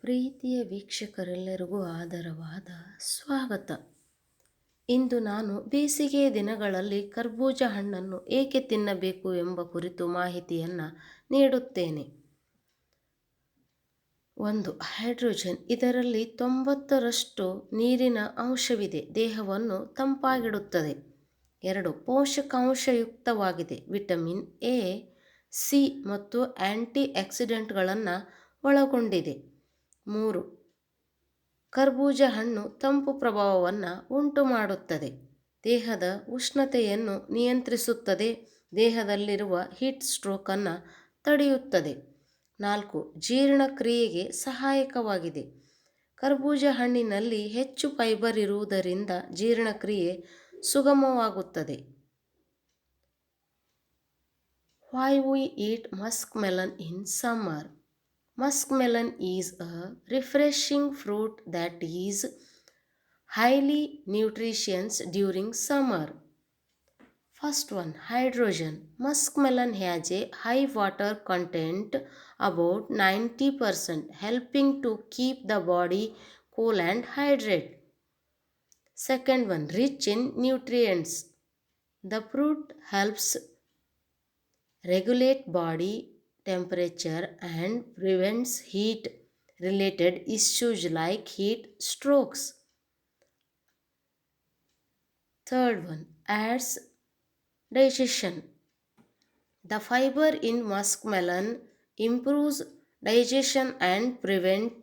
ಪ್ರೀತಿಯ ವೀಕ್ಷಕರೆಲ್ಲರಿಗೂ ಆದರವಾದ ಸ್ವಾಗತ. ಇಂದು ನಾನು ಬೇಸಿಗೆಯ ದಿನಗಳಲ್ಲಿ ಕರ್ಬೂಜ ಹಣ್ಣನ್ನು ಏಕೆ ತಿನ್ನಬೇಕು ಎಂಬ ಕುರಿತು ಮಾಹಿತಿಯನ್ನು ನೀಡುತ್ತೇನೆ. 1. ಹೈಡ್ರೋಜನ್. ಇದರಲ್ಲಿ 90% ನೀರಿನ ಅಂಶವಿದೆ, ದೇಹವನ್ನು ತಂಪಾಗಿಡುತ್ತದೆ. 2. ಪೋಷಕಾಂಶಯುಕ್ತವಾಗಿದೆ, ವಿಟಮಿನ್ ಎ, ಸಿ ಮತ್ತು ಆಂಟಿ ಆಕ್ಸಿಡೆಂಟ್ಗಳನ್ನು ಒಳಗೊಂಡಿದೆ. 3. ಕರ್ಬೂಜ ಹಣ್ಣು ತಂಪು ಪ್ರಭಾವವನ್ನು ಉಂಟು ಮಾಡುತ್ತದೆ, ದೇಹದ ಉಷ್ಣತೆಯನ್ನು ನಿಯಂತ್ರಿಸುತ್ತದೆ, ದೇಹದಲ್ಲಿರುವ ಹೀಟ್ ಸ್ಟ್ರೋಕನ್ನು ತಡೆಯುತ್ತದೆ. 4. ಜೀರ್ಣಕ್ರಿಯೆಗೆ ಸಹಾಯಕವಾಗಿದೆ. ಕರ್ಬೂಜ ಹಣ್ಣಿನಲ್ಲಿ ಹೆಚ್ಚು ಫೈಬರ್ ಇರುವುದರಿಂದ ಜೀರ್ಣಕ್ರಿಯೆ ಸುಗಮವಾಗುತ್ತದೆ. Why we eat muskmelon in summer? Muskmelon is a refreshing fruit that is highly nutritious during summer. First one, hydrogen. Muskmelon has a high water content, about 90%, helping to keep the body cool and hydrated. Second one, rich in nutrients. The fruit helps regulate body temperature and prevents heat related issues like heat strokes. Third one, aids digestion. The fiber in muskmelon improves digestion and prevent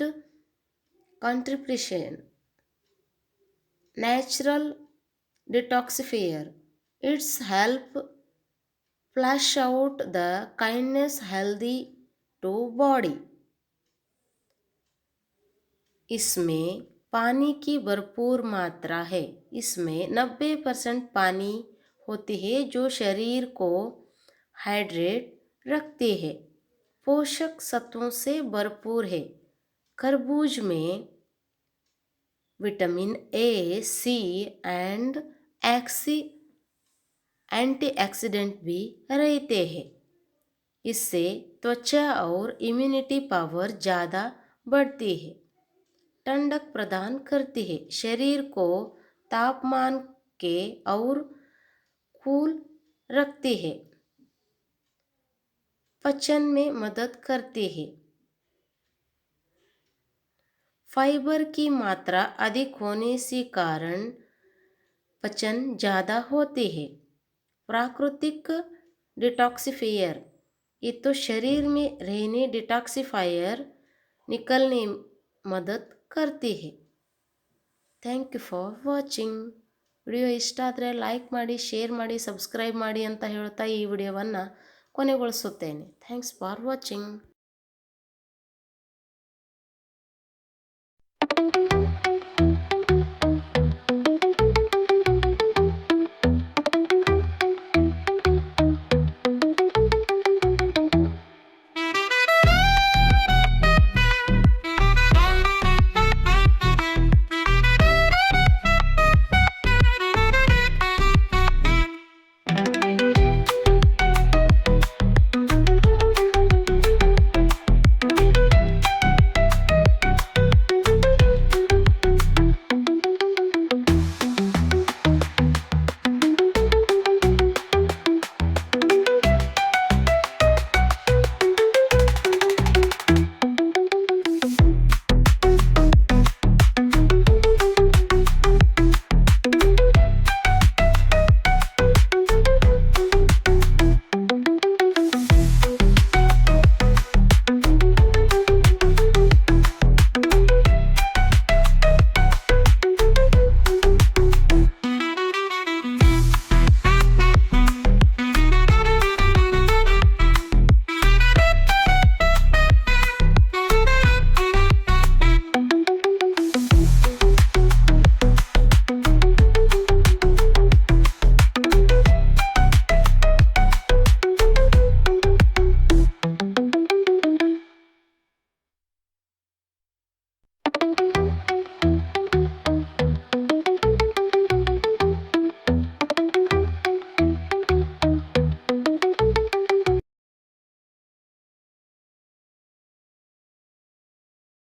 constipation. Natural detoxifier. Its help flush out the kindness healthy to body. इसमें पानी की भरपूर मात्रा है. इसमें 90% पानी होती है जो शरीर को हाइड्रेट रखती है. पोषक तत्वों से भरपूर है. खरबूज में vitamin A, C and antioxidant भी रहते हैं. इससे त्वचा और इम्यूनिटी पावर ज़्यादा बढ़ती है. ठंडक प्रदान करती है, शरीर को तापमान के और कूल रखती है. पाचन में मदद करती है. फाइबर की मात्रा अधिक होने से कारण पाचन ज़्यादा होती है. प्राकृतिक डिटॉक्सिफायर. ये तो शरीर में रहने डिटॉक्सिफायर निकलने मदद करती है. Thank you for watching. Video ಇಷ್ಟ ಆದರೆ ಲೈಕ್ ಮಾಡಿ, ಶೇರ್ ಮಾಡಿ, ಸಬ್ಸ್ಕ್ರೈಬ್ ಮಾಡಿ ಅಂತ ಹೇಳ್ತಾ ಈ ವಿಡಿಯೋವನ್ನು ಕೊನೆಗೊಳಿಸುತ್ತೇನೆ. Thanks for watching.